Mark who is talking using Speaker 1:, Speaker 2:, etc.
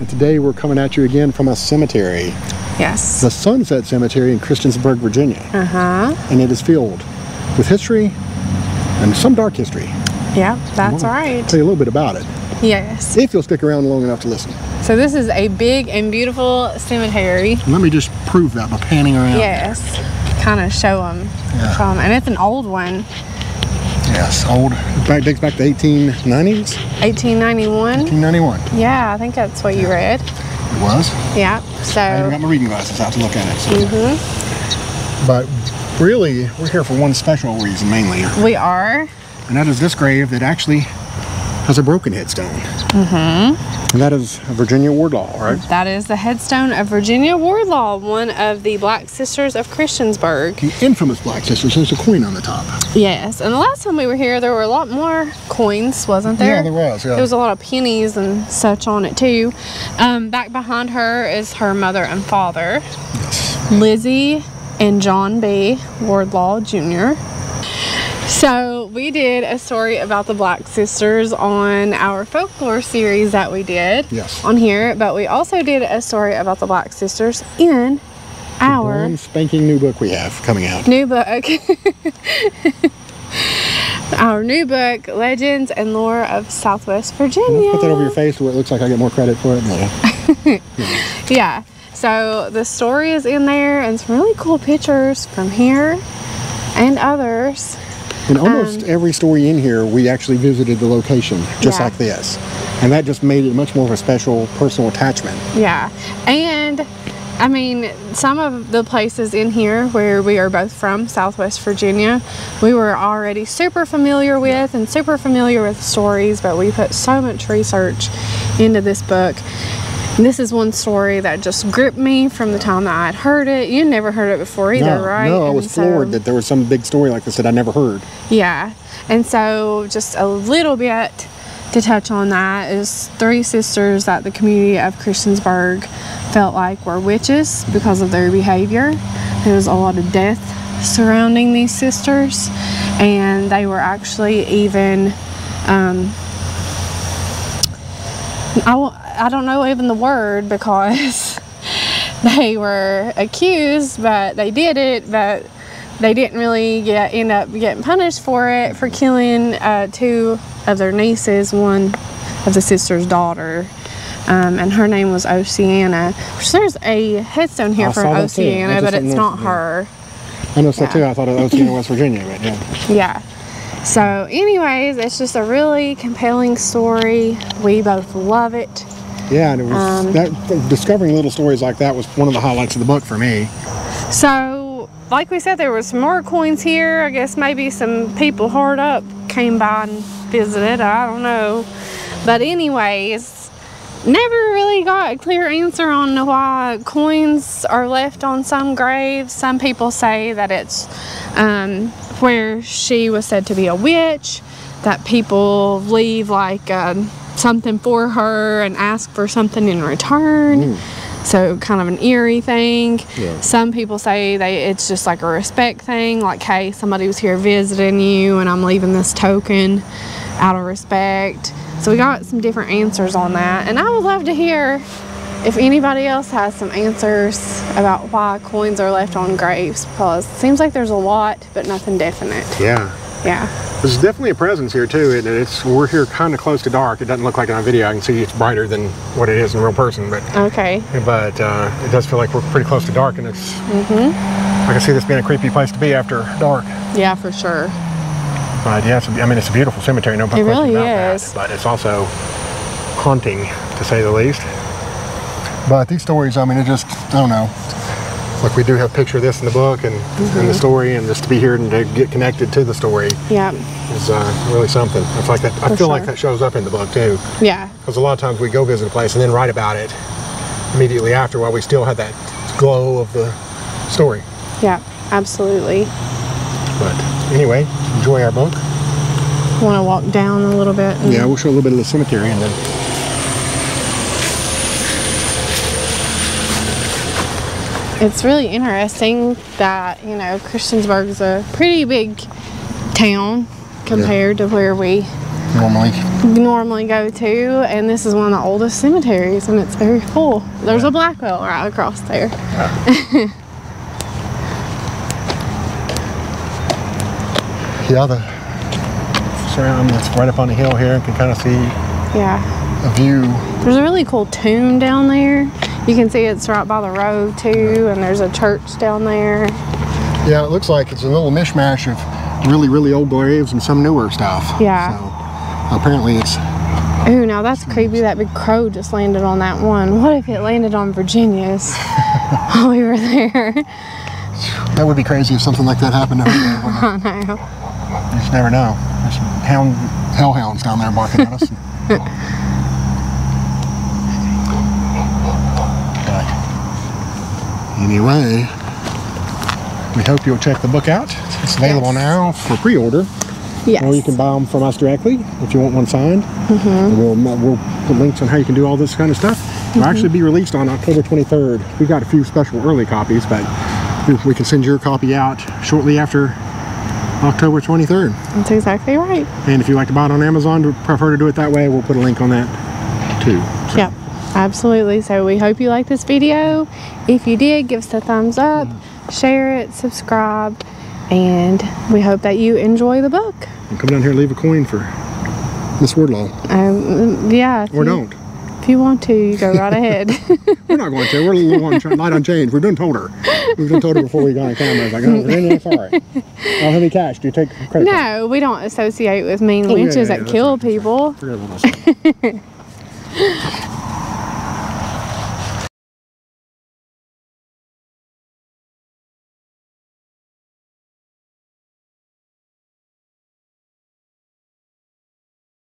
Speaker 1: and today we're coming at you again from a cemetery.
Speaker 2: Yes.
Speaker 1: The Sunset Cemetery in Christiansburg, Virginia. And it is filled with history and some dark history.
Speaker 2: Yeah, that's right.
Speaker 1: Tell you a little bit about it.
Speaker 2: Yes.
Speaker 1: If you'll stick around long enough to listen.
Speaker 2: So this is a big and beautiful cemetery.
Speaker 1: Let me just prove that by panning around.
Speaker 2: Yes. Kind of show them.
Speaker 1: Yeah.
Speaker 2: And it's an old one.
Speaker 1: Yes, old. It dates back to 1890s?
Speaker 2: 1891.
Speaker 1: 1891.
Speaker 2: Yeah, I think that's what you read.
Speaker 1: It was.
Speaker 2: Yeah, so.
Speaker 1: I even got my reading glasses out to look at it. So. But really, we're here for one special reason mainly.
Speaker 2: We are.
Speaker 1: And that is this grave that actually has a broken headstone. And that is a Virginia Wardlaw, right?
Speaker 2: That is the headstone of Virginia Wardlaw, one of the Black Sisters of Christiansburg.
Speaker 1: The infamous Black Sisters. There's a coin on the top.
Speaker 2: Yes, and the last time we were here, there were a lot more coins, wasn't there?
Speaker 1: Yeah, there was, yeah.
Speaker 2: There was a lot of pennies and such on it, too. Back behind her is her mother and father.
Speaker 1: Yes.
Speaker 2: Lizzie and John B. Wardlaw, Jr. So we did a story about the Black Sisters on our folklore series that we did on here, but we also did a story about the Black Sisters in our
Speaker 1: brand spanking new book we have coming out.
Speaker 2: New book. Our new book, Legends and Lore of Southwest Virginia.
Speaker 1: Put that over your face where it looks like I get more credit for it.
Speaker 2: Yeah. So the story is in there and some really cool pictures from here and others.
Speaker 1: In almost every story in here, we actually visited the location, just like this. And that just made it much more of a special personal attachment.
Speaker 2: Yeah. And, I mean, some of the places in here where we are both from, Southwest Virginia, we were already super familiar with and super familiar with the stories, but we put so much research into this book. And this is one story that just gripped me from the time that I had heard it. You never heard it before either, right?
Speaker 1: No, I was floored that there was some big story like this that I never heard.
Speaker 2: Yeah. And so just a little bit to touch on that is 3 sisters that the community of Christiansburg felt like were witches because of their behavior. There was a lot of death surrounding these sisters, and they were actually even I don't know even the word because they were accused, but they did it, but they didn't really end up getting punished for it, for killing 2 of their nieces, one of the sister's daughter, and her name was Oceana. There's a headstone here for Oceana, but it's not her.
Speaker 1: I know so too. I thought it was Oceana, West Virginia, but
Speaker 2: yeah. So anyways, it's just a really compelling story. We both love it.
Speaker 1: Yeah, and it was discovering little stories like that was one of the highlights of the book for me.
Speaker 2: So, like we said, there was some more coins here. I guess maybe some people hard up came by and visited. I don't know. But anyways, never really got a clear answer on why coins are left on some graves. Some people say that it's where she was said to be a witch, that people leave like something for her and ask for something in return. So kind of an eerie thing. Some people say it's just like a respect thing, like, hey, somebody was here visiting you and I'm leaving this token out of respect. So we got some different answers on that, and I would love to hear if anybody else has some answers about why coins are left on graves, because it seems like there's a lot, but nothing definite.
Speaker 1: Yeah. There's definitely a presence here too. We're here kind of close to dark. It doesn't look like it on video. I can see it's brighter than what it is in real person, but But it does feel like we're pretty close to dark, and it's. I can see this being a creepy place to be after dark.
Speaker 2: Yeah, for sure.
Speaker 1: But yeah, it's a beautiful cemetery. No question
Speaker 2: really
Speaker 1: about
Speaker 2: is.
Speaker 1: that. But it's also haunting, to say the least. But these stories, I mean, it just, I don't know. Like, we do have a picture of this in the book and in the story, and just to be here and to get connected to the story is really something. It's like that. I feel like that shows up in the book too. Yeah. Because a lot of times we go visit a place and then write about it immediately after, while we still have that glow of the story.
Speaker 2: Yeah, absolutely.
Speaker 1: But anyway, enjoy our book.
Speaker 2: Want to walk down a little bit?
Speaker 1: Yeah, we'll show a little bit of the cemetery and then.
Speaker 2: It's really interesting that, you know, Christiansburg is a pretty big town compared to where we normally go to, and this is one of the oldest cemeteries, and it's very full. There's a Blackwell right across there.
Speaker 1: Yeah, the surround that's right up on the hill here. You can kind of see a view.
Speaker 2: There's a really cool tomb down there. You can see it's right by the road too, and there's a church down there.
Speaker 1: Yeah, it looks like it's a little mishmash of really, really old graves and some newer stuff.
Speaker 2: Yeah.
Speaker 1: So apparently it's...
Speaker 2: Ooh, now that's creepy. That big crow just landed on that one. What if it landed on Virginia's while we were there?
Speaker 1: That would be crazy if something like that happened over there.
Speaker 2: I know.
Speaker 1: You just never know. There's some hellhounds down there barking at us. But anyway, we hope you'll check the book out. It's available now for pre-order.
Speaker 2: Yes.
Speaker 1: Or you can buy them from us directly if you want one signed. We'll put links on how you can do all this kind of stuff. It'll actually be released on October 23rd. We've got a few special early copies, but we can send your copy out shortly after October 23rd.
Speaker 2: That's exactly right.
Speaker 1: And if you like to buy it on Amazon, prefer to do it that way, we'll put a link on that too. So.
Speaker 2: Yep, absolutely. So we hope you like this video. If you did, give us a thumbs up, share it, subscribe, and we hope that you enjoy the book.
Speaker 1: And come down here and leave a coin for Miss Wardlaw.
Speaker 2: Yeah.
Speaker 1: Or don't.
Speaker 2: If you want to, you go right ahead.
Speaker 1: We're not going to. We're a little light on change. We've done told her. We've done told her before we got on camera. I was like, oh, really? Sorry. I don't have any cash. Do you take credit card?
Speaker 2: No, we don't associate with mean witches that kill people.
Speaker 1: Forget what I said.